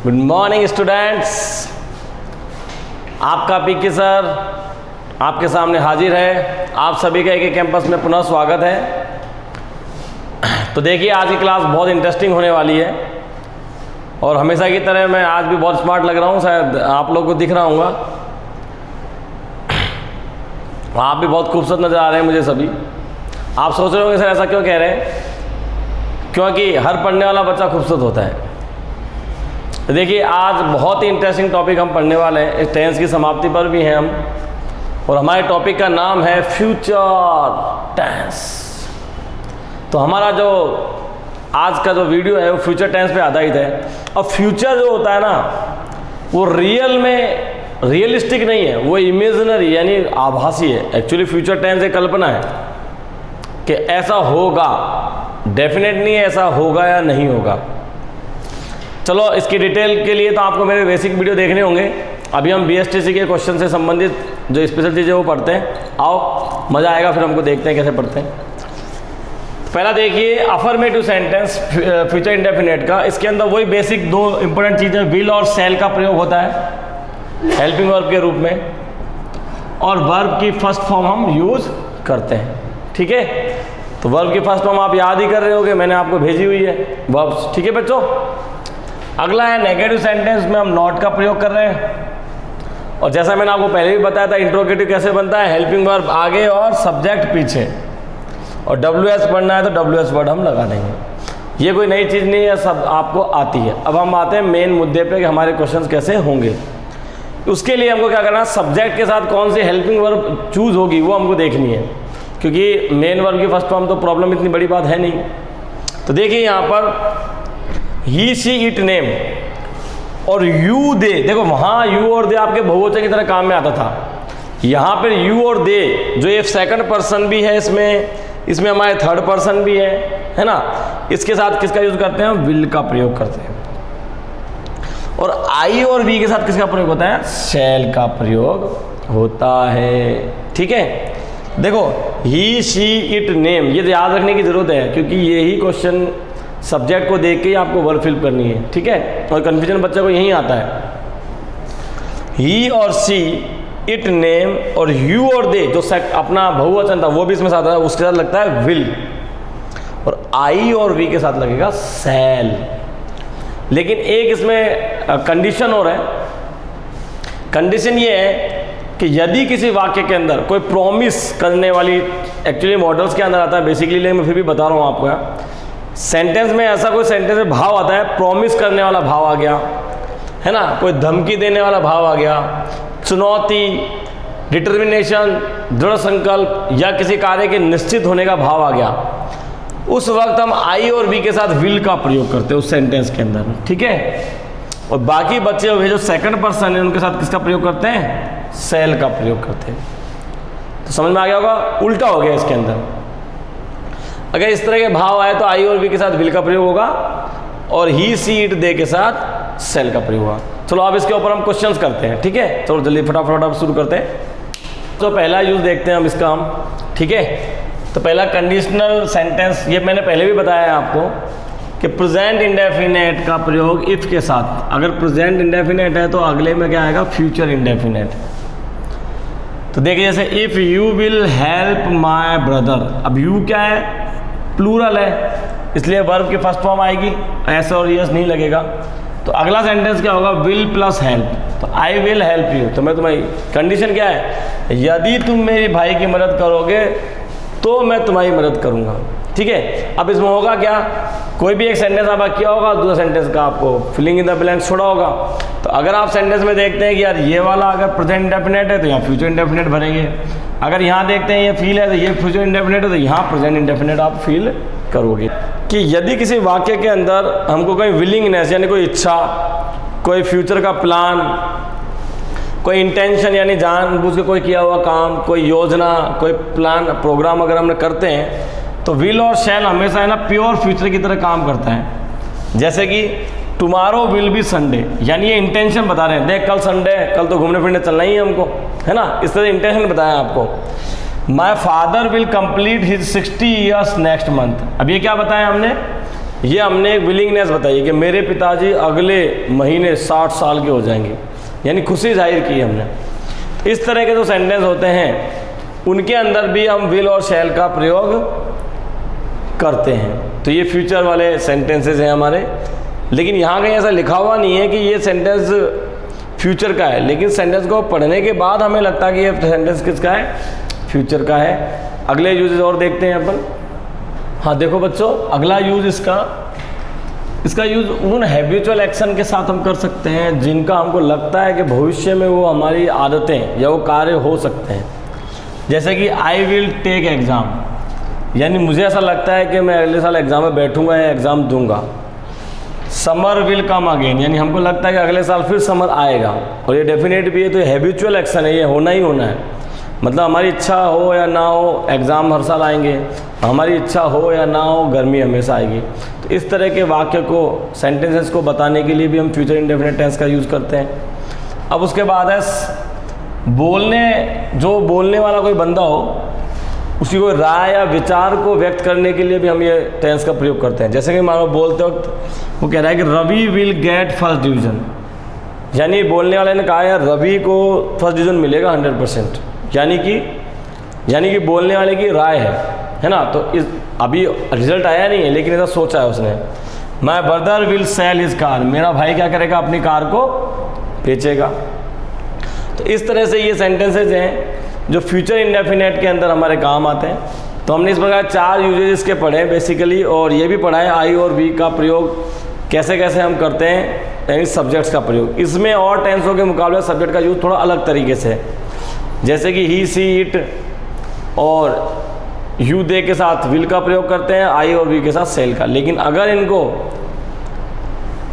Good morning students, आपका पीके sir आपके सामने हाजिर है। आप सभी का एक कैंपस में पुनः स्वागत है। तो देखिए, आज की क्लास बहुत इंटरेस्टिंग होने वाली है और हमेशा की तरह मैं आज भी बहुत स्मार्ट लग रहा हूँ, शायद आप लोगों को दिख रहा हूँगा। आप भी बहुत खूबसूरत नज़र आ रहे हैं मुझे सभी। आप सोच रहे होंगे सर ऐसा क्यों कह रहे हैं? क्योंकि हर पढ़ने वाला बच्चा खूबसूरत होता है। देखिए, आज बहुत ही इंटरेस्टिंग टॉपिक हम पढ़ने वाले हैं। इस टेंस की समाप्ति पर भी हैं हम, और हमारे टॉपिक का नाम है फ्यूचर टेंस। तो हमारा जो आज का जो वीडियो है वो फ्यूचर टेंस पे आधारित है। और फ्यूचर जो होता है ना, वो रियल में रियलिस्टिक नहीं है, वो इमेजिनरी यानी आभासी है। एक्चुअली फ्यूचर टेंस एक कल्पना है कि ऐसा होगा, डेफिनेट नहीं है ऐसा होगा या नहीं होगा। चलो, इसकी डिटेल के लिए तो आपको मेरे बेसिक वीडियो देखने होंगे। अभी हम BSTC के क्वेश्चन से संबंधित जो स्पेशल चीज़ें वो पढ़ते हैं। आओ, मज़ा आएगा, फिर हमको देखते हैं कैसे पढ़ते हैं। पहला देखिए, अफर्मेटिव सेंटेंस फ्यूचर इंडेफिनेट का। इसके अंदर वही बेसिक दो इंपॉर्टेंट चीज़ें, विल और शैल का प्रयोग होता है हेल्पिंग वर्ब के रूप में, और वर्ब की फर्स्ट फॉर्म हम यूज़ करते हैं। ठीक है, तो वर्ब की फर्स्ट फॉर्म आप याद ही कर रहे होगे, मैंने आपको भेजी हुई है वर्ब्स। ठीक है बच्चों। अगला है नेगेटिव सेंटेंस में हम नॉट का प्रयोग कर रहे हैं। और जैसा मैंने आपको पहले भी बताया था, इंट्रोगेटिव कैसे बनता है, हेल्पिंग वर्ब आगे और सब्जेक्ट पीछे, और WS पढ़ना है तो WS वर्ड हम लगा देंगे। ये कोई नई चीज़ नहीं है, सब आपको आती है। अब हम आते हैं मेन मुद्दे पे कि हमारे क्वेश्चंस कैसे होंगे। उसके लिए हमको क्या करना है, सब्जेक्ट के साथ कौन सी हेल्पिंग वर्ब चूज होगी वो हमको देखनी है, क्योंकि मेन वर्ब की फर्स्ट फॉर्म तो प्रॉब्लम इतनी बड़ी बात है नहीं। तो देखिए यहाँ पर ही सी इट नेम और यू दे। देखो, वहाँ यू और दे आपके बहुवचन की तरह काम में आता था। यहाँ पर यू और दे जो ये सेकंड पर्सन भी है, इसमें हमारे थर्ड पर्सन भी है ना। इसके साथ किसका यूज करते हैं, विल का प्रयोग करते हैं। और आई और वी के साथ किसका प्रयोग होता है, शैल का प्रयोग होता है। ठीक है, देखो ही शी इट नेम, ये याद रखने की जरूरत है, क्योंकि यही क्वेश्चन सब्जेक्ट को देख के ही आपको वर्ब फिल करनी है। ठीक है, और कंफ्यूजन बच्चे को यही आता है। ही और सी इट नेम और यू और दे जो अपना बहुवचन था वो भी इसमें साथ है, उसके साथ लगता है विल, और आई और वी के साथ लगेगा शैल। लेकिन एक इसमें कंडीशन और है। कंडीशन ये है कि यदि किसी वाक्य के अंदर कोई प्रॉमिस करने वाली, एक्चुअली मॉडल्स के अंदर आता है बेसिकली, लेकिन मैं फिर भी बता रहा हूँ आपको, सेंटेंस में ऐसा कोई सेंटेंस में भाव आता है, प्रॉमिस करने वाला भाव आ गया है ना, कोई धमकी देने वाला भाव आ गया, चुनौती, डिटर्मिनेशन, दृढ़ संकल्प, या किसी कार्य के निश्चित होने का भाव आ गया, उस वक्त हम आई और वी के साथ विल का प्रयोग करते हैं उस सेंटेंस के अंदर। ठीक है, और बाकी बच्चे हुए जो सेकंड पर्सन है उनके साथ किसका प्रयोग करते हैं, शैल का प्रयोग करते हैं। तो समझ में आ गया होगा, उल्टा हो गया इसके अंदर। अगर इस तरह के भाव आए तो आई और वी के साथ विल का प्रयोग होगा, और ही सी इट दे के साथ शैल का प्रयोग होगा। चलो अब इसके ऊपर हम क्वेश्चंस करते हैं। ठीक है, चलो जल्दी फटाफट शुरू करते हैं। तो पहला यूज देखते हैं हम इसका हम। ठीक है, तो पहला कंडीशनल सेंटेंस, ये मैंने पहले भी बताया है आपको कि प्रेजेंट इंडेफिनेट का प्रयोग इफ के साथ। अगर प्रेजेंट इंडेफिनेट है तो अगले में क्या आएगा, फ्यूचर इंडेफिनेट। तो देखिए, जैसे if you will help my brother. अब यू क्या है, प्लूरल है, इसलिए वर्ब की फर्स्ट फॉर्म आएगी, एस और यस नहीं लगेगा। तो अगला सेंटेंस क्या होगा, विल प्लस हेल्प। तो आई विल हेल्प यू, तो मैं तुम्हारी कंडीशन क्या है, यदि तुम मेरे भाई की मदद करोगे तो मैं तुम्हारी मदद करूंगा। ठीक है, अब इसमें होगा क्या, कोई भी एक सेंटेंस आपका किया होगा, दूसरा सेंटेंस का आपको फिलिंग इन द ब्लैंक्स छोड़ा होगा। तो अगर आप सेंटेंस में देखते हैं कि यार ये वाला अगर प्रेजेंट इंडेफिनेट है तो यहाँ फ्यूचर इंडेफिनेट भरेंगे, अगर यहाँ देखते हैं ये फील है तो ये फ्यूचर इंडेफिनेट है तो यहाँ प्रेजेंट इंडेफिनेट आप फील करोगे। कि यदि किसी वाक्य के अंदर हमको कोई विलिंगनेस यानी कोई इच्छा, कोई फ्यूचर का प्लान, कोई इंटेंशन यानी जानबूझ के कोई किया हुआ काम, कोई योजना, कोई प्लान, प्रोग्राम अगर हम करते हैं तो विल और शैल हमेशा है ना प्योर फ्यूचर की तरह काम करता है। जैसे कि टुमारो विल बी संडे, यानी ये इंटेंशन बता रहे हैं, देख कल संडे है, कल तो घूमने फिरने चलना ही है हमको, है ना, इस तरह इंटेंशन बताया आपको। My father will complete his 60 years next month. अब ये क्या बताया हमने, ये हमने एक विलिंगनेस बताई कि मेरे पिताजी अगले महीने 60 साल के हो जाएंगे, यानी खुशी जाहिर की हमने। इस तरह के जो सेंटेंस होते हैं उनके अंदर भी हम विल और शैल का प्रयोग करते हैं। तो ये फ्यूचर वाले सेंटेंसेस हैं हमारे, लेकिन यहाँ कहीं ऐसा लिखा हुआ नहीं है कि ये सेंटेंस फ्यूचर का है, लेकिन सेंटेंस को पढ़ने के बाद हमें लगता है कि ये सेंटेंस किसका है, फ्यूचर का है। अगले यूजेस और देखते हैं अपन। हाँ देखो बच्चों, अगला यूज इसका यूज उन हैबिचुअल एक्शन के साथ हम कर सकते हैं जिनका हमको लगता है कि भविष्य में वो हमारी आदतें या वो कार्य हो सकते हैं। जैसे कि आई विल टेक एग्ज़ाम, यानी मुझे ऐसा लगता है कि मैं अगले साल एग्ज़ाम में बैठूंगा या एग्ज़ाम दूंगा। समर विल कम अगेन, यानी हमको लगता है कि अगले साल फिर समर आएगा, और ये डेफिनेट भी है, तो ये हैबिचुअल एक्शन है, ये होना ही होना है। मतलब हमारी इच्छा हो या ना हो एग्ज़ाम हर साल आएंगे, हमारी इच्छा हो या ना हो गर्मी हमेशा आएगी। तो इस तरह के वाक्य को, सेंटेंसेस को बताने के लिए भी हम फ्यूचर इंडेफिनिट टेंस का यूज़ करते हैं। अब उसके बाद है बोलने वाला कोई बंदा हो, उसकी कोई राय या विचार को व्यक्त करने के लिए भी हम ये टेंस का प्रयोग करते हैं। जैसे कि मानो बोलते वक्त वो कह रहा है कि Ravi will get first division, यानी बोलने वाले ने कहा यार रवि को फर्स्ट डिवीज़न मिलेगा 100%, यानी कि बोलने वाले की राय है ना। तो अभी रिजल्ट आया नहीं है, लेकिन ऐसा सोचा है उसने। My brother will sell his car, मेरा भाई क्या करेगा, अपनी कार को बेचेगा। तो इस तरह से ये सेंटेंसेज हैं जो फ्यूचर इंडेफिनेट के अंदर हमारे काम आते हैं। तो हमने इस प्रकार 4 यूजेस इसके पढ़े हैं बेसिकली, और ये भी पढ़ा है आई और वी का प्रयोग कैसे कैसे हम करते हैं, यानी सब्जेक्ट्स का प्रयोग। इसमें और टेंसों के मुकाबले सब्जेक्ट का यूज थोड़ा अलग तरीके से है। जैसे कि ही सी इट और यू दे के साथ विल का प्रयोग करते हैं, आई और वी के साथ सेल का। लेकिन अगर इनको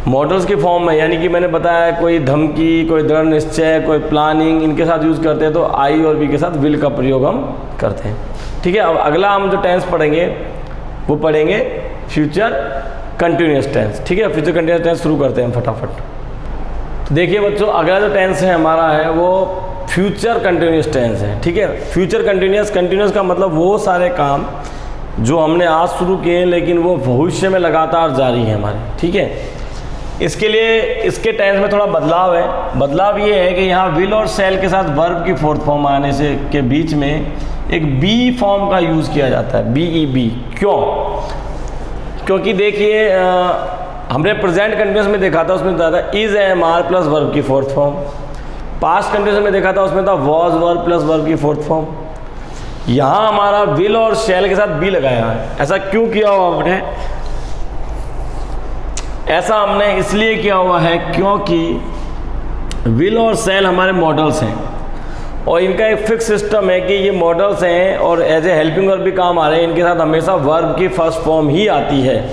मॉडल्स की फॉर्म में, यानी कि मैंने बताया कोई धमकी, कोई दृढ़ निश्चय, कोई प्लानिंग, इनके साथ यूज़ करते हैं, तो आई और वी के साथ विल का प्रयोग हम करते हैं। ठीक है, अब अगला हम जो टेंस पढ़ेंगे वो पढ़ेंगे फ्यूचर कंटिन्यूस टेंस। ठीक है, फ्यूचर कंटिन्यूस टेंस शुरू करते हैं फटाफट। तो देखिए बच्चों, अगला जो टेंस है हमारा है वो फ्यूचर कंटिन्यूस टेंस है। ठीक है, फ्यूचर कंटिन्यूस का मतलब वो सारे काम जो हमने आज शुरू किए हैं लेकिन वो भविष्य में लगातार जारी है हमारे। ठीक है, इसके लिए इसके टेंस में थोड़ा बदलाव है। बदलाव ये है कि यहाँ विल और सेल के साथ वर्ब की फोर्थ फॉर्म आने से के बीच में एक बी फॉर्म का यूज़ किया जाता है, BEB। क्यों? क्योंकि देखिए हमने प्रेजेंट कंटिन्यूस में देखा था, उसमें था इज AMR प्लस वर्ब की फोर्थ फॉर्म। पास्ट कंटिन्यूस में देखा था, उसमें था वॉज वर्ब प्लस वर्ब की फोर्थ फॉर्म। यहाँ हमारा विल और शेल के साथ बी लगाया है। ऐसा क्यों किया हुआ हमने? ऐसा हमने इसलिए किया हुआ है क्योंकि विल और सेल हमारे मॉडल्स हैं और इनका एक फिक्स सिस्टम है कि ये मॉडल्स हैं और एज ए हेल्पिंग वर्ब भी काम आ रहे हैं। इनके साथ हमेशा वर्ब की फर्स्ट फॉर्म ही आती है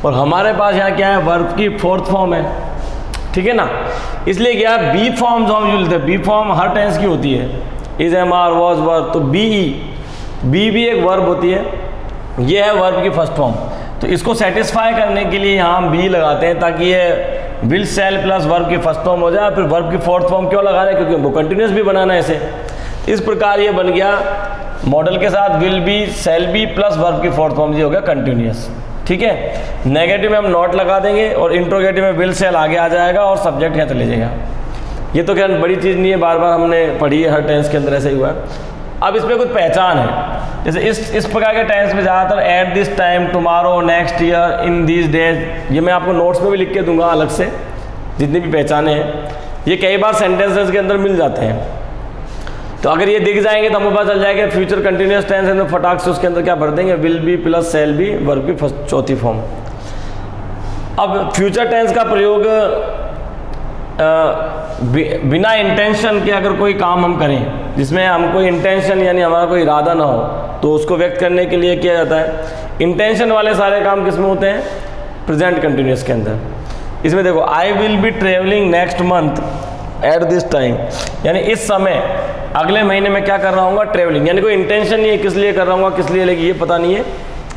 और हमारे पास यहाँ क्या है, वर्ब की फोर्थ फॉर्म है। ठीक है ना, इसलिए क्या बी फॉर्म जो हम यूज करते हैं, बी फॉर्म हर टेंस की होती है, इज AMR वॉज वर्ब, तो बी भी एक वर्ब होती है, ये है वर्ब की फर्स्ट फॉर्म। तो इसको सेटिस्फाई करने के लिए यहाँ हम बी लगाते हैं ताकि ये विल सेल प्लस वर्ब की फर्स्ट फॉर्म हो जाए। फिर वर्ब की फोर्थ फॉर्म क्यों लगा रहे हैं? क्योंकि वो कंटिन्यूस भी बनाना है इसे। इस प्रकार ये बन गया मॉडल के साथ will be shall be plus verb की फोर्थ फॉर्म, ये हो गया कंटिन्यूस। ठीक है, नेगेटिव में हम नॉट लगा देंगे और इंट्रोगेटिव में विल सेल आगे आ जाएगा और सब्जेक्ट यहाँ चले जाएगा। ये तो क्या बड़ी चीज़ नहीं है, बार बार हमने पढ़ी है, हर टेंस के अंदर ऐसे ही हुआ है। अब इसमें कुछ पहचान है, जैसे इस प्रकार के टेंस में ज़्यादातर at this time, tomorrow, next year, in these days, ये मैं आपको नोट्स में भी लिख के दूंगा अलग से, जितनी भी पहचाने हैं ये कई बार सेंटेंसेस के अंदर मिल जाते हैं। तो अगर ये दिख जाएंगे तो हमें पता चल जाएगा फ्यूचर कंटिन्यूस टेंस है, तो फटाक से उसके अंदर क्या भर देंगे, will be plus shall be, verb की फर्स्ट चौथी फॉर्म। अब फ्यूचर टेंस का प्रयोग बिना इंटेंशन के अगर कोई काम हम करें जिसमें हमको इंटेंशन यानी हमारा कोई इरादा ना हो, तो उसको व्यक्त करने के लिए किया जाता है। इंटेंशन वाले सारे काम किस में होते हैं? प्रेजेंट कंटिन्यूस के अंदर। इसमें देखो, I will be travelling next month at this time, यानी इस समय अगले महीने में क्या कर रहा हूँ, ट्रेवलिंग, यानी कोई इंटेंशन नहीं है किस लिए कर रहा हूँ, किस लिए, लेकिन ये पता नहीं है,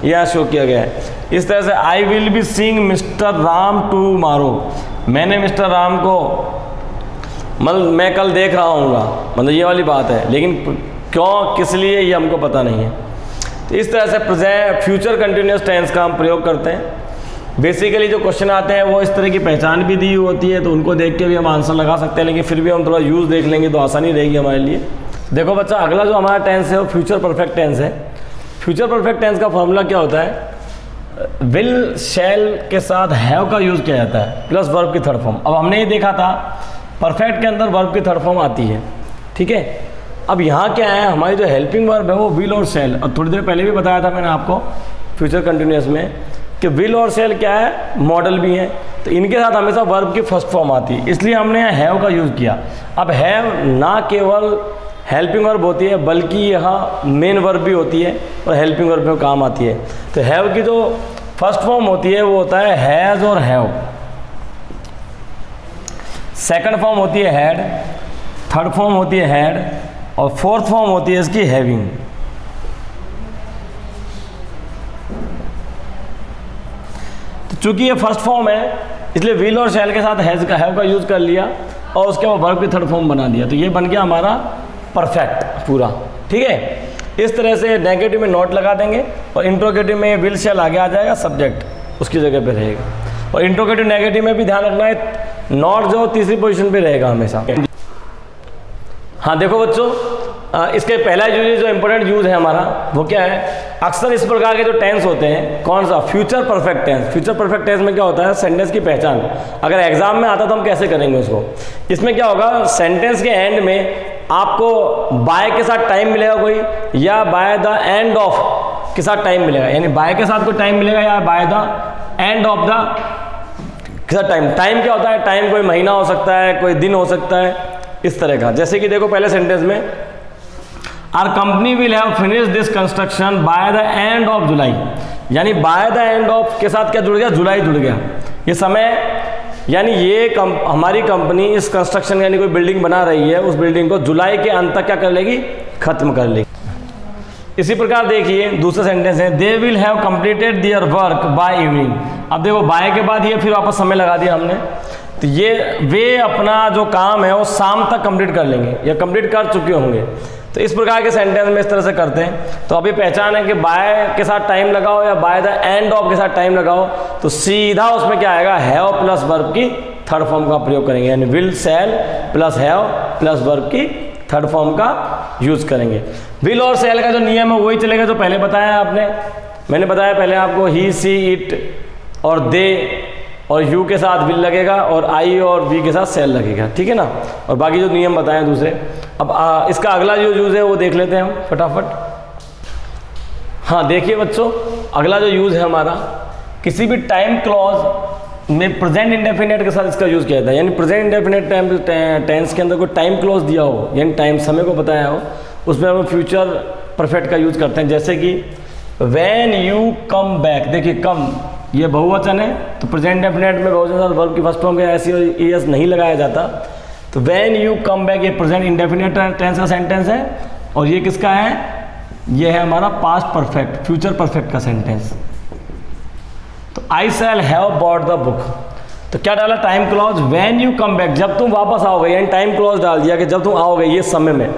यह शो किया गया है। इस तरह से I will be seeing mister Ram tomorrow, मैंने मिस्टर राम को मतलब मैं कल देख रहा हूँ, मतलब ये वाली बात है, लेकिन क्यों किस लिए ये हमको पता नहीं है। तो इस तरह से फ्यूचर कंटिन्यूस टेंस का हम प्रयोग करते हैं। बेसिकली जो क्वेश्चन आते हैं वो इस तरह की पहचान भी दी होती है, तो उनको देख के भी हम आंसर लगा सकते हैं, लेकिन फिर भी हम थोड़ा यूज़ देख लेंगे तो आसानी रहेगी हमारे लिए। देखो बच्चा, अगला जो हमारा टेंस है वो फ्यूचर परफेक्ट टेंस है। फ्यूचर परफेक्ट टेंस का फॉर्मूला क्या होता है? विल शैल के साथ हैव का यूज़ किया जाता है प्लस वर्ब की थर्ड फॉर्म। अब हमने ये देखा था परफेक्ट के अंदर वर्ब की थर्ड फॉर्म आती है, ठीक है। अब यहाँ क्या है, हमारी जो हेल्पिंग वर्ब है वो विल और शैल, और थोड़ी देर पहले भी बताया था मैंने आपको फ्यूचर कंटिन्यूअस में कि विल और शैल क्या है, मॉडल भी है, तो इनके साथ हमेशा वर्ब की फर्स्ट फॉर्म आती है, इसलिए हमने यहाँ हैव का यूज़ किया। अब हैव ना केवल हेल्पिंग वर्ब होती है बल्कि यहाँ मेन वर्ब भी होती है और हेल्पिंग वर्ब में काम आती है। तो हैव की जो फर्स्ट फॉर्म होती है वो होता है हैज़ और हैव, सेकंड फॉर्म होती है हैड, थर्ड फॉर्म होती है हैड, और फोर्थ फॉर्म होती है इसकी हैविंग। तो चूंकि ये फर्स्ट फॉर्म है इसलिए विल और शैल के साथ हैव का यूज़ कर लिया और उसके बाद वर्ब की थर्ड फॉर्म बना दिया, तो ये बन गया हमारा परफेक्ट पूरा, ठीक है। इस तरह से नेगेटिव में नॉट लगा देंगे और इंट्रोगेटिव में विल शैल आगे आ जाएगा, सब्जेक्ट उसकी जगह पे रहेगा। और इंट्रोगेटिव नेगेटिव में भी ध्यान रखना है, नॉट जो तीसरी पोजीशन पे रहेगा हमेशा। हाँ देखो बच्चों, इसके पहला यूज जो इंपॉर्टेंट यूज है हमारा वो क्या है, अक्सर इस प्रकार के जो टेंस होते हैं, कौन सा, future perfect tense. Future perfect tense में क्या होता है, सेंटेंस की पहचान। अगर एग्जाम में आता तो हम कैसे करेंगे उसको, इसमें क्या होगा, सेंटेंस के एंड में आपको बाय के साथ टाइम मिलेगा कोई, या बाय द एंड ऑफ के साथ टाइम मिलेगा, यानी बाय के साथ कोई टाइम मिलेगा या bye the end of the के साथ टाइम। टाइम क्या होता है, टाइम कोई महीना हो सकता है, कोई दिन हो सकता है, इस तरह का। जैसे कि देखो पहले सेंटेंस में, our company will have finish this construction by the end of July, यानी बाय द एंड ऑफ के साथ क्या जुड़ गया, जुलाई जुड़ गया। ये समय, यानी ये हमारी कंपनी इस कंस्ट्रक्शन यानी कोई बिल्डिंग बना रही है, उस बिल्डिंग को जुलाई के अंत तक क्या कर लेगी, खत्म कर लेगी। इसी प्रकार देखिए दूसरा सेंटेंस है, they will have completed their work by evening. अब देखो बाय के बाद ये फिर वापस समय लगा दिया हमने, तो ये वे अपना जो काम है वो शाम तक कंप्लीट कर लेंगे या कंप्लीट कर चुके होंगे। तो इस प्रकार के सेंटेंस में इस तरह से करते हैं। तो अभी पहचान है कि बाय के साथ टाइम लगाओ या बाय द एंड ऑफ के साथ टाइम लगाओ, तो सीधा उसमें क्या आएगा, हैव प्लस वर्ब की थर्ड फॉर्म का प्रयोग करेंगे, यानी will shell plus have plus verb की थर्ड फॉर्म का यूज करेंगे। विल और शैल का जो नियम है वही चलेगा जो पहले बताया आपने, मैंने बताया पहले आपको, ही सी इट और दे और यू के साथ विल लगेगा और आई और वी के साथ शैल लगेगा, ठीक है ना। और बाकी जो नियम बताएं दूसरे। अब इसका अगला जो यूज़ है वो देख लेते हैं हम फटाफट। हाँ देखिए बच्चों, अगला जो यूज़ है हमारा, किसी भी टाइम क्लॉज में प्रेजेंट इंडेफिनेट के साथ इसका यूज़ किया जाता है, यानी प्रेजेंट इंडेफिनेट टेंस के अंदर कोई टाइम क्लॉज दिया हो, यानी टाइम समय को बताया हो, उसमें हम फ्यूचर परफेक्ट का यूज़ करते हैं। जैसे कि व्हेन यू कम बैक, देखिए कम ये बहुवचन है, तो प्रेजेंट इंडेफिनेट में बहुवचन वर्ब की फर्स्ट फॉर्म में ऐसी एस नहीं लगाया जाता। तो व्हेन यू कम बैक ये प्रेजेंट इंडेफिनेट टेंस का सेंटेंस है, और ये किसका है, ये है हमारा पास्ट परफेक्ट, फ्यूचर परफेक्ट का सेंटेंस। तो I shall have bought the book, तो क्या डाला, time clause, when you come back, जब तुम वापस आओगे, यानी टाइम क्लॉज डाल दिया कि जब तुम आओगे ये समय में।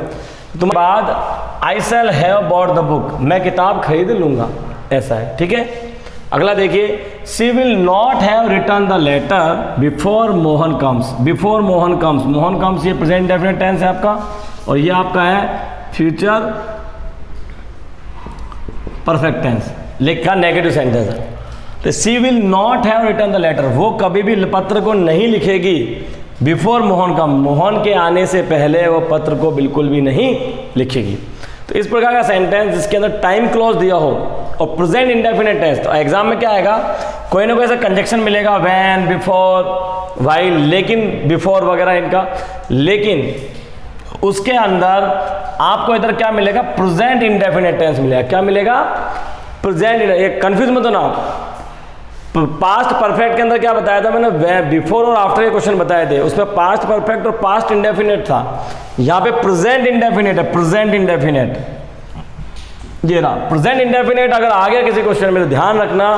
तुम बाद I shall have bought the book, मैं किताब खरीद लूंगा, ऐसा है, ठीक है। अगला देखिए, she will not have return the letter before Mohan comes. Before Mohan comes, Mohan comes ये प्रेजेंट इंडेफिनिट टेंस है आपका, और ये आपका है फ्यूचर परफेक्ट टेंस, लिखा नेगेटिव सेंटेंस है। तो she will not have return the letter, वो कभी भी पत्र को नहीं लिखेगी बिफोर मोहन कम, मोहन के आने से पहले वो पत्र को बिल्कुल भी नहीं लिखेगी। तो इस प्रकार का सेंटेंस जिसके अंदर टाइम क्लॉज दिया हो और प्रेजेंट इंडेफिनिट टेंस, तो एग्जाम में क्या आएगा, कोई ना कोई ऐसा कंजक्शन मिलेगा, व्हेन, बिफोर, व्हाइल, लेकिन, बिफोर वगैरह इनका, लेकिन उसके अंदर आपको इधर क्या मिलेगा, प्रेजेंट इंडेफिनिट टेंस मिलेगा। क्या मिलेगा, प्रेजेंट। एक कंफ्यूज मत होना, पास्ट परफेक्ट के अंदर क्या बताया था मैंने, बिफोर और आफ्टर के क्वेश्चन बताए थे, उसमें पास्ट परफेक्ट और पास्ट इंडेफिनिट था, यहाँ पे प्रेजेंट इंडेफिनिट है, प्रेजेंट इंडेफिनिट ये रहा प्रेजेंट इंडेफिनिट। अगर आ गया किसी क्वेश्चन में तो ध्यान रखना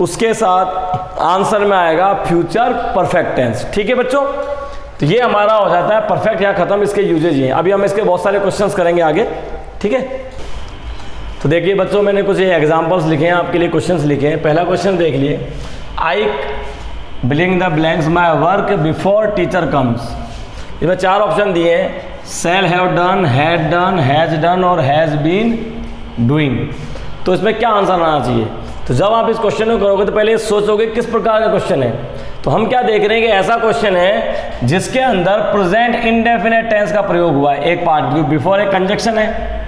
उसके साथ आंसर में आएगा फ्यूचर परफेक्ट टेंस, ठीक है बच्चों। तो ये हमारा हो जाता है परफेक्ट, यहाँ खत्म इसके यूजेज ही हैं। अभी हम इसके बहुत सारे क्वेश्चंस करेंगे आगे, ठीक है। तो देखिए बच्चों, मैंने कुछ एग्जांपल्स लिखे हैं आपके लिए, क्वेश्चंस लिखे हैं। पहला क्वेश्चन देख लिए, I billing the blanks my work before teacher comes. इसमें 4 ऑप्शन दिए हैं, shall have done, had done, has done और हैज़ बीन डूइंग। तो इसमें क्या आंसर आना चाहिए? तो जब आप इस क्वेश्चन को करोगे तो पहले ये सोचोगे किस प्रकार का क्वेश्चन है। तो हम क्या देख रहे हैं कि ऐसा क्वेश्चन है जिसके अंदर प्रेजेंट इंडेफिनेट टेंस का प्रयोग हुआ है। एक पार्ट बिफोर एक कंजक्शन है,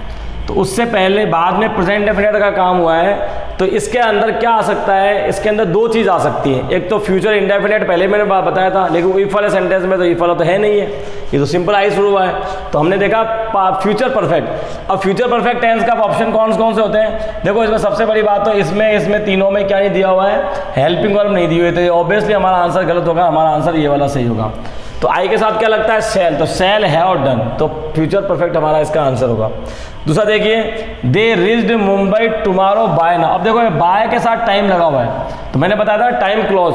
तो उससे पहले बाद में प्रेजेंट इंडेफिनेट का काम हुआ है। तो इसके अंदर क्या आ सकता है? इसके अंदर 2 चीज़ आ सकती है। एक तो फ्यूचर इंडेफिनेट, पहले मैंने बताया था, लेकिन इफ वाले सेंटेंस में तो इफ वाला तो है नहीं है, ये तो सिंपल आई शुरू हुआ है। तो हमने देखा फ्यूचर परफेक्ट। अब फ्यूचर परफेक्ट टेंस का ऑप्शन कौन से होते हैं? देखो इसमें सबसे बड़ी बात तो इसमें तीनों में क्या नहीं दिया हुआ है, हेल्पिंग वर्ब नहीं दी हुई, तो ऑब्वियसली हमारा आंसर गलत होगा, हमारा आंसर ये वाला सही होगा। तो आई के साथ क्या लगता है? शैल, तो शैल हैव डन, तो फ्यूचर परफेक्ट हमारा इसका आंसर होगा। दूसरा देखिए, they reached Mumbai tomorrow by now. अब देखो बाय के साथ टाइम लगा हुआ है, तो मैंने बताया था टाइम क्लॉज,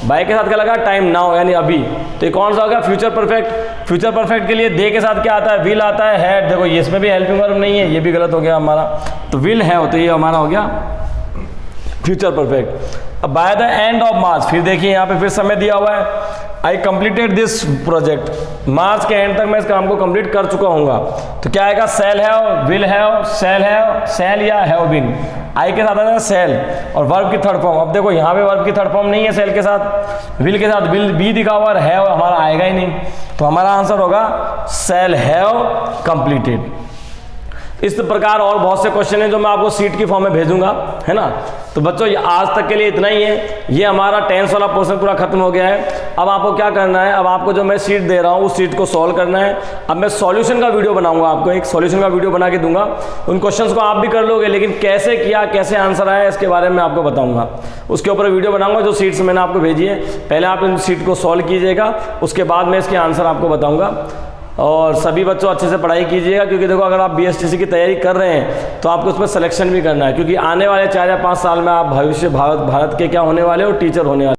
बाय के साथ क्या लगा? टाइम नाउ, यानी अभी। तो ये कौन सा हो गया? Future perfect. फ्यूचर परफेक्ट के लिए दे के साथ क्या आता है? विल आता है, हैड। देखो ये इसमें भी हेल्पिंग वर्ब नहीं है, ये भी गलत हो गया हमारा, तो विल है, तो ये हमारा हो गया फ्यूचर परफेक्ट। अब bye the end of March, फिर देखिए यहाँ पे फिर समय दिया हुआ है, आई कंप्लीटेड दिस प्रोजेक्ट, मार्च के एंड तक मैं इस काम को कंप्लीट कर चुका हूँगा। तो क्या आएगा? Shall have, will have, shall have, shall या हैव बीन। आई के साथ आता है सेल और वर्ब की थर्ड फॉर्म। अब देखो यहाँ पे वर्ब की थर्ड फॉर्म नहीं है सेल के साथ, विल के साथ विल बी दिखा हुआ है, हमारा आएगा ही नहीं। तो हमारा आंसर होगा सेल हैव कंप्लीटेड। इस प्रकार और बहुत से क्वेश्चन हैं जो मैं आपको सीट की फॉर्म में भेजूंगा, है ना। तो बच्चों ये आज तक के लिए इतना ही है। ये हमारा टेंस वाला पोर्शन पूरा खत्म हो गया है। अब आपको क्या करना है? अब आपको जो मैं सीट दे रहा हूँ उस सीट को सॉल्व करना है। अब मैं सॉल्यूशन का वीडियो बनाऊंगा, आपको एक सॉल्यूशन का वीडियो बना के दूंगा। उन क्वेश्चंस को आप भी कर लोगे, लेकिन कैसे किया, कैसे आंसर आया, इसके बारे में आपको बताऊंगा। उसके ऊपर वीडियो बनाऊंगा जो सीट्स मैंने आपको भेजी है। पहले आप इन सीट को सॉल्व कीजिएगा, उसके बाद मैं इसके आंसर आपको बताऊँगा। और सभी बच्चों अच्छे से पढ़ाई कीजिएगा, क्योंकि देखो अगर आप BSTC की तैयारी कर रहे हैं तो आपको उसमें सिलेक्शन भी करना है, क्योंकि आने वाले 4 या 5 साल में आप भविष्य भारत के क्या होने वाले हो? टीचर होने वाले।